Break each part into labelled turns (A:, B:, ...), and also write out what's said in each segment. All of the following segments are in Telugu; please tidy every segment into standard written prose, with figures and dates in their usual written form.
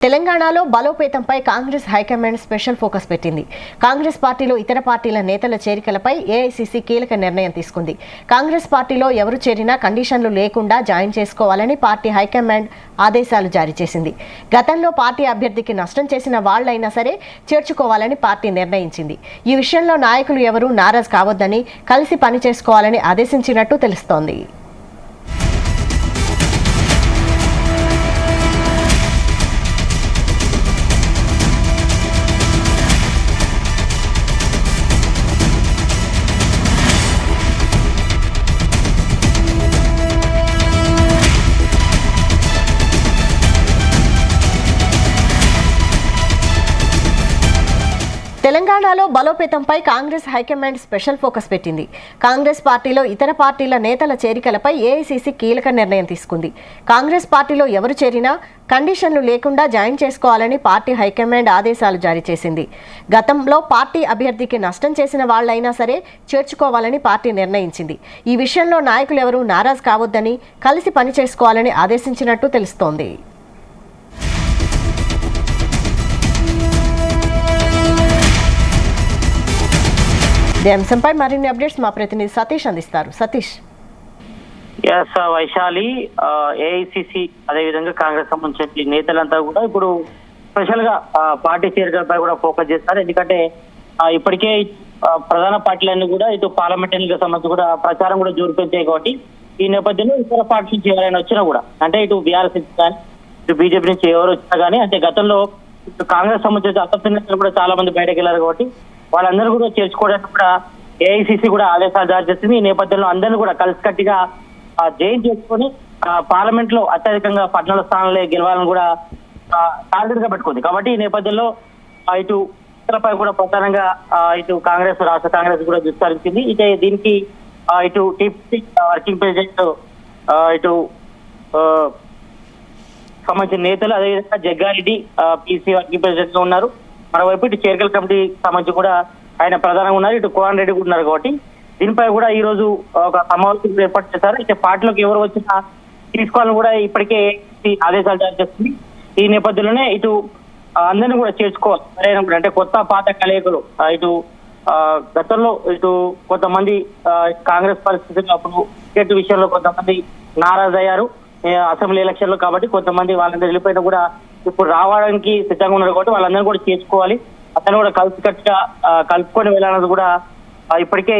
A: తెలంగాణలో బలోపేతంపై కాంగ్రెస్ హైకమాండ్ స్పెషల్ ఫోకస్ పెట్టింది. కాంగ్రెస్ పార్టీలో ఇతర పార్టీల నేతల చేరికలపై ఏఐసీసీ కీలక నిర్ణయం తీసుకుంది. కాంగ్రెస్ పార్టీలో ఎవరు చేరినా కండిషన్లు లేకుండా జాయిన్ చేసుకోవాలని పార్టీ హైకమాండ్ ఆదేశాలు జారీ చేసింది. గతంలో పార్టీ అభ్యర్థికి నష్టం చేసిన వాళ్లైనా సరే చేర్చుకోవాలని పార్టీ నిర్ణయించింది. ఈ విషయంలో నాయకులు ఎవరూ నారాజ్ కావద్దని, కలిసి పనిచేసుకోవాలని ఆదేశించినట్టు తెలుస్తోంది. తెలంగాణలో బలోపేతంపై కాంగ్రెస్ హైకమాండ్ స్పెషల్ ఫోకస్ పెట్టింది. కాంగ్రెస్ పార్టీలో ఇతర పార్టీల నేతల చేరికలపై ఏఐసీసీ కీలక నిర్ణయం తీసుకుంది. కాంగ్రెస్ పార్టీలో ఎవరు చేరినా కండిషన్లు లేకుండా జాయిన్ చేసుకోవాలని పార్టీ హైకమాండ్ ఆదేశాలు జారీ చేసింది. గతంలో పార్టీ అభ్యర్థికి నష్టం చేసిన వాళ్లైనా సరే చేర్చుకోవాలని పార్టీ నిర్ణయించింది. ఈ విషయంలో నాయకులు ఎవరూ నారాజ్ కావద్దని, కలిసి పనిచేసుకోవాలని ఆదేశించినట్టు తెలుస్తోంది. ఈ అంశంపై మరిన్ని అప్డేట్స్ మా ప్రతినిధి సతీష్ అందిస్తారు. సతీష్.
B: వైశాలి, ఏఐసిసి అదేవిధంగా కాంగ్రెస్ సంబంధించిన నేతలంతా కూడా ఇప్పుడు స్పెషల్ గా పార్టీ చేరికలపై కూడా ఫోకస్ చేస్తారు. ఎందుకంటే ఇప్పటికే ప్రధాన పార్టీలన్నీ కూడా ఇటు పార్లమెంట్ ఎన్నికలకు సంబంధించి కూడా ప్రచారం కూడా జోరుపెంచాయి. కాబట్టి ఈ నేపథ్యంలో ఇతర పార్టీ నుంచి ఎవరైనా వచ్చినా కూడా, అంటే ఇటు బీఆర్ఎస్ నుంచి కానీ ఇటు బీజేపీ నుంచి ఎవరు వచ్చినా కానీ, అంటే గతంలో ఇటు కాంగ్రెస్ సంబంధించిన అసెంబ్లీ నేతలు కూడా చాలా మంది బయటకు వెళ్ళారు. కాబట్టి వాళ్ళందరూ కూడా చేర్చుకోవడానికి కూడా ఏఐసిసి కూడా ఆదేశాలు జారీ చేస్తుంది. ఈ నేపథ్యంలో అందరినీ కూడా కలిసికట్టిగా జైన్ చేసుకొని పార్లమెంట్ లో అత్యధికంగా 14 స్థానాలే గెలవాలని కూడా టార్గెట్ గా పెట్టుకుంది. కాబట్టి ఈ నేపథ్యంలో ఇటు ఇతరపై కూడా ప్రధానంగా ఇటు కాంగ్రెస్, రాష్ట్ర కాంగ్రెస్ కూడా విస్తరించింది. అయితే దీనికి ఇటు టీపీ వర్కింగ్ ప్రెసిడెంట్ ఇటు సంబంధించిన నేతలు, అదేవిధంగా జగ్గారెడ్డి పీసీ వర్కింగ్ ప్రెసిడెంట్ గా ఉన్నారు. మరోవైపు ఇటు చేరికల కమిటీ సంబంధించి కూడా ఆయన ప్రధానంగా ఉన్నారు. ఇటు కోన్ రెడ్డి కూడా ఉన్నారు. కాబట్టి దీనిపై కూడా ఈ రోజు ఒక సమావేశం ఏర్పాటు చేశారు. అయితే పార్టీలోకి ఎవరు వచ్చినా తీసుకోవాలని కూడా ఇప్పటికే ఆదేశాలు జారీ చేస్తుంది. ఈ నేపథ్యంలోనే ఇటు అందరినీ కూడా చేర్చుకోవాలి సరైన, అంటే కొత్త పాత కలయికలు. ఇటు గతంలో ఇటు కొంతమంది కాంగ్రెస్ పరిస్థితులు అప్పుడు టికెట్ విషయంలో కొంతమంది నారాజ్ అయ్యారు అసెంబ్లీ ఎలక్షన్ లో. కాబట్టి కొంతమంది వాళ్ళందరూ వెళ్ళిపోయినా కూడా ఇప్పుడు రావడానికి సిద్ధంగా ఉన్నారు. కాబట్టి వాళ్ళందరూ కూడా చేర్చుకోవాలి, అతను కూడా కలిసికట్టుగా కలుపుకొని వెళ్ళాలన్నది కూడా ఇప్పటికే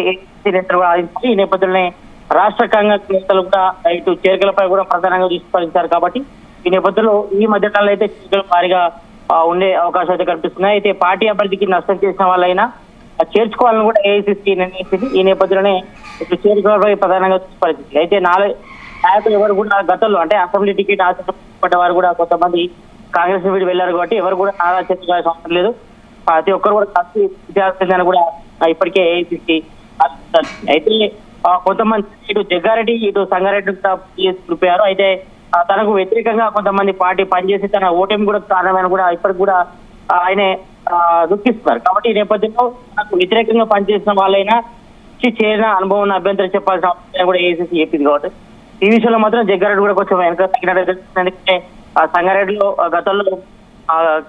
B: నేతలు కూడా ఆదించారు. ఈ నేపథ్యంలోనే రాష్ట్ర కాంగ్రెస్ నేతలు కూడా ఇటు చేరికలపై కూడా ప్రధానంగా దృష్టి. కాబట్టి ఈ నేపథ్యంలో ఈ మధ్య కాలంలో అయితే చేరికలు భారీగా ఉండే అవకాశాలు అయితే కనిపిస్తున్నాయి. అయితే పార్టీ అభ్యర్థికి నష్టం చేసిన వాళ్ళైనా చేర్చుకోవాలని కూడా ఏఐసిసి నిర్ణయించింది. ఈ నేపథ్యంలోనే ఇటు చేరికలపై ప్రధానంగా దృష్టి. అయితే నాయకులు ఎవరు కూడా గతంలో, అంటే అసెంబ్లీ టికెట్ ఆశపడ్డ వారు కూడా కొంతమంది కాంగ్రెస్ వీడి వెళ్లారు. కాబట్టి ఎవరు కూడా నారా చర్చించాల్సిన అవసరం లేదు, ప్రతి ఒక్కరు కూడా కలిసి చేయాల్సిందని కూడా ఇప్పటికే ఏఐసిసి. అయితే కొంతమంది ఇటు జగ్గారెడ్డి, ఇటు సంగారెడ్డి చూపారు. అయితే తనకు వ్యతిరేకంగా కొంతమంది పార్టీ పనిచేసి తన ఓటమి కూడా కారణమైన కూడా ఇప్పటికి కూడా ఆయనే దుఃఖిస్తున్నారు. కాబట్టి ఈ నేపథ్యంలో తనకు వ్యతిరేకంగా పనిచేసిన వాళ్ళైనా చేరిన అనుభవం ఉన్న అభ్యంతరం చెప్పాల్సిన అవసరం కూడా ఏఐసిసి చెప్పింది. కాబట్టి ఈ విషయంలో మాత్రం జగ్గారెడ్డి కూడా కొంచెం వెనక తగ్గినట్టు తెలుస్తుంది. ఎందుకంటే సంగారెడ్డిలో గతంలో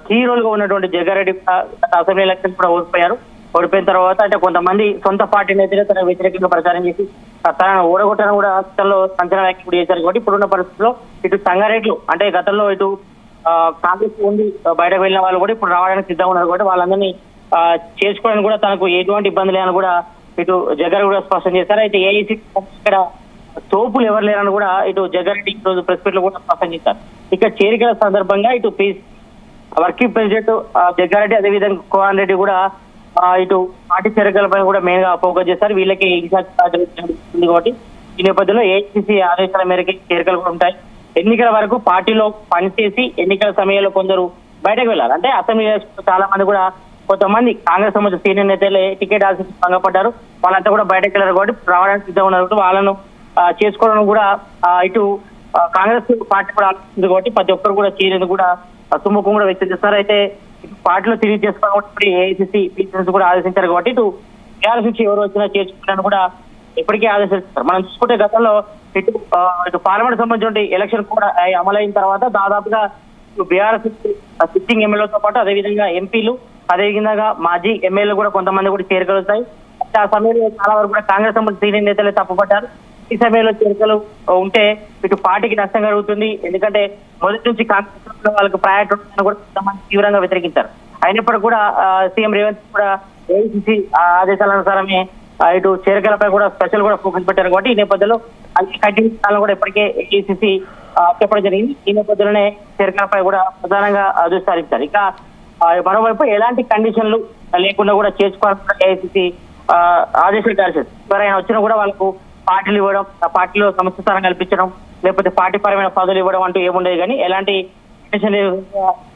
B: కీ రోల్ గా ఉన్నటువంటి జగ్గారెడ్డి అసెంబ్లీ ఎలక్షన్ కూడా ఓడిపోయిన తర్వాత, అంటే కొంతమంది సొంత పార్టీ నేతలు తన వ్యతిరేకంగా ప్రచారం చేసి తనను ఓడగొట్టడం కూడా గతంలో సంచలన వ్యాఖ్యలు కూడా చేశారు. కాబట్టి ఇప్పుడున్న పరిస్థితుల్లో ఇటు సంగారెడ్డిలో, అంటే గతంలో ఇటు కాంగ్రెస్ ఉండి బయటకు వెళ్ళిన వాళ్ళు కూడా ఇప్పుడు రావడానికి సిద్ధంగా ఉన్నారు. కాబట్టి వాళ్ళందరినీ చేసుకోవడానికి కూడా తనకు ఎటువంటి ఇబ్బంది లేదని కూడా ఇటు జగ్గారెడ్డి కూడా స్పష్టం చేశారు. అయితే ఏఐసీ ఇక్కడ తోపులు ఎవరు లేరని కూడా ఇటు జగ్గారెడ్డి ఈ రోజు ప్రెస్ మీట్ లో కూడా స్పష్టం చేశారు. ఇక చేరికల సందర్భంగా ఇటు వర్కింగ్ ప్రెసిడెంట్ జగ్గారెడ్డి, అదేవిధంగా కోన్ రెడ్డి కూడా ఇటు పార్టీ చేరికలపై కూడా మెయిన్ గా ఫోకస్ చేశారు. వీళ్ళకి ఇన్ఛార్జ్ ఉంది. కాబట్టి ఈ నేపథ్యంలో ఏఐసిసి ఆదేశాల మేరకు చేరికలు కూడా ఉంటాయి. ఎన్నికల వరకు పార్టీలో పనిచేసి ఎన్నికల సమయంలో కొందరు బయటకు వెళ్ళారు. అంటే అసెంబ్లీ చాలా మంది కూడా, కొంతమంది కాంగ్రెస్ సంబంధించిన సీనియర్ నేతలే టికెట్ ఆశించి భంగపడ్డారు. వాళ్ళంతా కూడా బయటకు వెళ్ళారు. కాబట్టి రావడానికి సిద్ధంగా ఉన్నారు. వాళ్ళను చేసుకోవడం కూడా ఇటు కాంగ్రెస్ పార్టీ కూడా ఆలోచిస్తుంది. కాబట్టి ప్రతి ఒక్కరు కూడా చేరేందుకు కూడా సుముఖం కూడా వ్యక్తం చేస్తారు. అయితే పార్టీలో తిరిగి చేసుకోవడం ఏఐసిసి కూడా ఆదేశించారు. కాబట్టి ఇటు టీఆర్ఎస్ నుంచి ఎవరు వచ్చినా చేర్చుకోవడానికి కూడా ఇప్పటికే ఆదేశిస్తారు. మనం చూసుకుంటే గతంలో ఇటు పార్లమెంట్ సంబంధించిన ఎలక్షన్ కూడా అమలైన తర్వాత దాదాపుగా బీఆర్ఎస్ సిట్టింగ్ ఎమ్మెల్యేలతో పాటు అదేవిధంగా ఎంపీలు అదేవిధంగా మాజీ ఎమ్మెల్యేలు కూడా కొంతమంది కూడా చేరికలుతాయి. ఆ సమయంలో చాలా వరకు కూడా కాంగ్రెస్ సంబంధించిన సీనియర్ నేతలే తప్పుపడ్డారు. ఈ సమయంలో చేరికలు ఉంటే ఇటు పార్టీకి నష్టం కలుగుతుంది. ఎందుకంటే మొదటి నుంచి కాంగ్రెస్ వాళ్ళకి ప్రయారిటీ ఉంటుందని కూడా కొంతమంది తీవ్రంగా వ్యతిరేకించారు. అయినప్పటికీ కూడా సీఎం రేవంత్ కూడా ఏఐసీసీ ఆదేశాల అనుసారమే ఇటు చేరికలపై కూడా స్పెషల్ కూడా ఫోకస్ పెట్టారు. కాబట్టి ఈ నేపథ్యంలో అన్ని కంటిన్యూ కూడా ఇప్పటికే ఏఐసీసీ చెప్పడం జరిగింది. ఈ నేపథ్యంలోనే చేరికలపై కూడా ప్రధానంగా దృష్టి సారించారు. ఇక మరోవైపు ఎలాంటి కండిషన్లు లేకుండా కూడా చేసుకోవాలని ఏఐసీసీ ఆదేశాలు జారీ చేశారు. ఎవరైనా వచ్చినా కూడా వాళ్ళకు పార్టీలు ఇవ్వడం, ఆ పార్టీలో సమస్య స్థానం కల్పించడం, లేకపోతే పార్టీ పరమైన పదవులు ఇవ్వడం అంటూ ఏముండేది. కానీ ఎలాంటి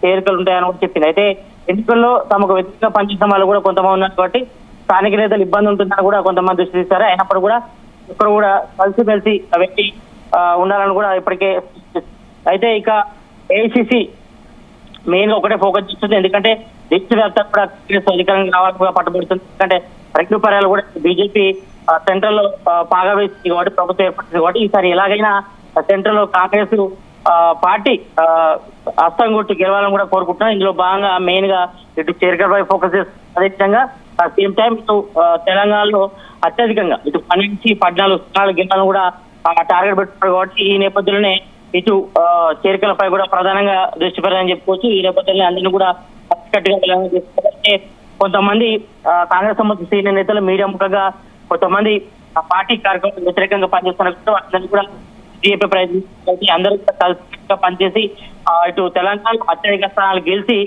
B: చేరికలు ఉంటాయని కూడా చెప్పింది. అయితే ఎన్నికల్లో తమకు వ్యతిరేకంగా పనిచేసిన వాళ్ళు కూడా కొంతమంది ఉన్నారు. కాబట్టి స్థానిక నేతలు ఇబ్బంది ఉంటుందని కూడా కొంతమంది దృష్టి తీశారు. అయినప్పుడు కూడా ఇక్కడ కూడా కలిసిమెలిసి వ్యక్తి ఉండాలని కూడా ఇప్పటికే. అయితే ఇక ఏఐసీసీ మెయిన్ గా ఒకటే ఫోకస్ చేస్తుంది. ఎందుకంటే దేశవ్యాప్తంగా కూడా కాంగ్రెస్ అధికారంగా రావాలని కూడా పట్టుబడుతుంది. ఎందుకంటే రెండు పర్యాలు కూడా బీజేపీ సెంట్రల్ లో పాగా వేసింది కాబట్టి, ప్రభుత్వం ఏర్పడుతుంది కాబట్టి ఈసారి ఎలాగైనా సెంట్రల్ లో కాంగ్రెస్ పార్టీ హస్తం కొట్టి గెలవాలని కూడా కోరుకుంటున్నాం. ఇందులో భాగంగా మెయిన్ గా ఇటు చేరికలపై ఫోకస్ చేస్తుంది. అదేవిధంగా సేమ్ టైం ఇటు తెలంగాణలో అత్యధికంగా ఇటు 12 నుంచి 14 స్థానాలు గెలవాలని కూడా టార్గెట్ పెట్టుకున్నారు. కాబట్టి ఈ నేపథ్యంలోనే ఇటు చేరికలపై కూడా ప్రధానంగా దృష్టి పెడతామని చెప్పుకోవచ్చు. ఈ నేపథ్యంలో అందరినీ కూడా అతికట్టుగా వెళ్ళాలని కొంతమంది కాంగ్రెస్ సంబంధించిన సీనియర్ నేతలు మీడియా ముఖంగా కొంతమంది పార్టీ కార్యక్రమాలకు వ్యతిరేకంగా పనిచేస్తున్నారు. అందరినీ కూడా బీజేపీ ప్రయత్నించి అందరూ కలిసిగా పనిచేసి ఇటు తెలంగాణ అత్యధిక స్థానాలు గెలిచి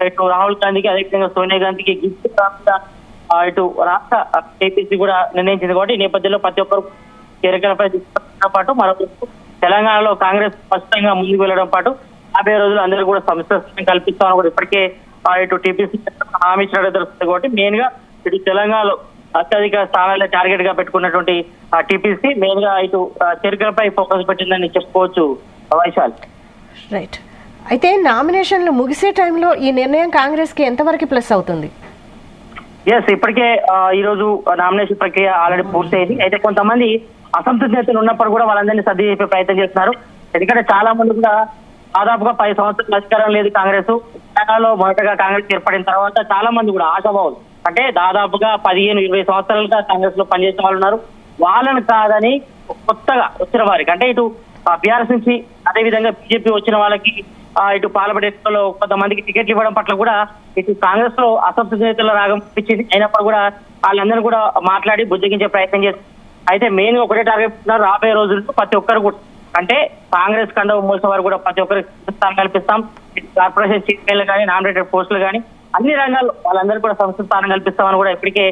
B: ఇటు రాహుల్ గాంధీకి అదేవిధంగా సోనియా గాంధీకి గిఫ్ట్ ఇటు రాష్ట్ర ఏపీసీ కూడా నిర్ణయించింది. కాబట్టి ఈ నేపథ్యంలో ప్రతి ఒక్కరు చేరికలపై తీసుకున్న పాటు మరొక తెలంగాణలో కాంగ్రెస్ స్పష్టంగా ముందుకు వెళ్లడం పాటు 50 రోజులు అందరూ కూడా సంస్థ కల్పిస్తామని కూడా ఇప్పటికే ఇటు టీపీసీ హామీ ఇచ్చినట్టు తెలుస్తుంది. కాబట్టి మెయిన్ గా ఇటు తెలంగాణలో అత్యధిక స్థానాలే టార్గెట్ గా పెట్టుకున్నటువంటి టీపీసీ మెయిన్ గా ఇటు చేరికలపై ఫోకస్ పెట్టిందని చెప్పుకోవచ్చు. వైశాల్.
A: రైట్. అయితే నామినేషన్లు ముగిసే టైంలో ఈ నిర్ణయం కాంగ్రెస్ కి ఎంతవరకు ప్లస్ అవుతుంది?
B: ఎస్, ఇప్పటికే ఈ రోజు నామినేషన్ ప్రక్రియ ఆల్రెడీ పూర్తయింది. అయితే కొంతమంది అసంతృప్తి నేతలు ఉన్నప్పుడు కూడా వాళ్ళందరినీ సర్ది చెప్పే ప్రయత్నం చేస్తున్నారు. ఎందుకంటే చాలా మంది కూడా దాదాపుగా 10 సంవత్సరాల అధికారం లేదు కాంగ్రెస్. తెలంగాణలో మొదటగా కాంగ్రెస్ ఏర్పడిన తర్వాత చాలా మంది కూడా ఆశాభావులు, అంటే దాదాపుగా 15-20 సంవత్సరాలుగా కాంగ్రెస్ లో పనిచేసిన వాళ్ళు ఉన్నారు. వాళ్ళని కాదని కొత్తగా వచ్చిన వారికి, అంటే ఇటు బీఆర్ఎస్ నుంచి అదేవిధంగా బీజేపీ వచ్చిన వాళ్ళకి ఇటు పార్లమెంట్ ఎన్నికల్లో కొంతమందికి టికెట్లు ఇవ్వడం పట్ల కూడా ఇటు కాంగ్రెస్ లో అసంతృప్తి నేతల రాగం ఇచ్చింది. అయినప్పుడు కూడా వాళ్ళందరూ కూడా మాట్లాడి బుజ్జగించే ప్రయత్నం చేస్తారు. అయితే మెయిన్ గా ఒకటే టార్గెట్ రాబోయే రోజుల్లో ప్రతి ఒక్కరు కూడా, అంటే కాంగ్రెస్ కండవ మోసిన వారు కూడా ప్రతి ఒక్కరికి స్థానం కల్పిస్తాం. కార్పొరేషన్ చైర్మన్లు కానీ, నామినేటెడ్ పోస్టులు కానీ అన్ని రంగాల్లో వాళ్ళందరూ కూడా సంస్థ స్థానం కల్పిస్తామని కూడా ఇప్పటికే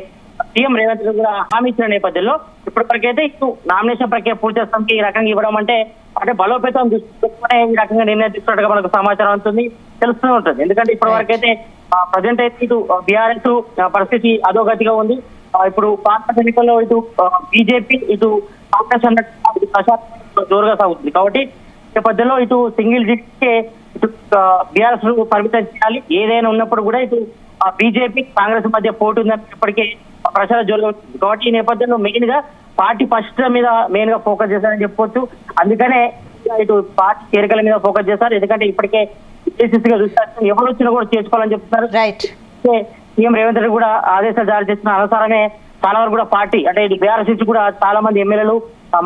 B: సీఎం రేవంత్ రెడ్డి కూడా హామీ ఇచ్చిన నేపథ్యంలో ఇప్పటివరకైతే ఇటు నామినేషన్ ప్రక్రియ పూర్తి చేస్తాం ఈ రకంగా ఇవ్వడం అంటే బలోపేతం తీసుకునే ఈ రకంగా నిర్ణయం తీసుకున్నట్టుగా మనకు సమాచారం ఉంటుంది, తెలుస్తూనే ఉంటుంది. ఎందుకంటే ఇప్పటి వరకైతే ప్రజెంట్ అయితే ఇటు బీఆర్ఎస్ పరిస్థితి అధోగతిగా ఉంది. ఇప్పుడు పార్లమెంట్ ఎన్నికల్లో ఇటు బీజేపీ ఇటు కాంగ్రెస్ అన్నట్టు ప్రచారం జోరుగా సాగుతుంది. కాబట్టి నేపథ్యంలో ఇటు సింగిల్ సీట్కే ఇటు బీఆర్ఎస్ పరిమితం చేయాలి. ఏదైనా ఉన్నప్పుడు కూడా ఇటు బీజేపీ కాంగ్రెస్ మధ్య పోటీ ఉందని ఇప్పటికే ప్రచారం జోరుగా ఉంటుంది. కాబట్టి ఈ నేపథ్యంలో మెయిన్ గా పార్టీ ఫస్ట్ మీద మెయిన్ గా ఫోకస్ చేశారని చెప్పుకోవచ్చు. అందుకనే ఇటు పార్టీ చేరికల మీద ఫోకస్ చేశారు. ఎందుకంటే ఇప్పటికే ఏసీసీగా చూస్తారు, ఎవరు వచ్చినా కూడా చేసుకోవాలని చెప్తున్నారు.
A: రైట్.
B: సీఎం రేవంత్ రెడ్డి కూడా ఆదేశాలు జారీ చేసిన అనుసారమే చాలా వరకు కూడా పార్టీ, అంటే ఇది బీఆర్ఎస్ నుంచి కూడా చాలా మంది ఎమ్మెల్యేలు,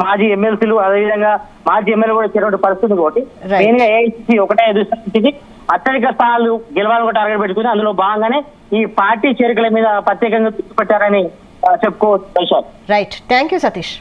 B: మాజీ ఎమ్మెల్సీలు, అదేవిధంగా మాజీ ఎమ్మెల్యే కూడా చేరేటువంటి పరిస్థితి. కాబట్టి మెయిన్ గా ఏఐసీసీ ఒకటే దృష్టి అత్యధిక స్థానాలు గెలవాలని టార్గెట్ పెట్టుకుని అందులో భాగంగానే ఈ పార్టీ చేరికల మీద ప్రత్యేకంగా దృష్టి పెట్టారని చెప్పుకోవచ్చు.
A: రైట్. Thank you Satish.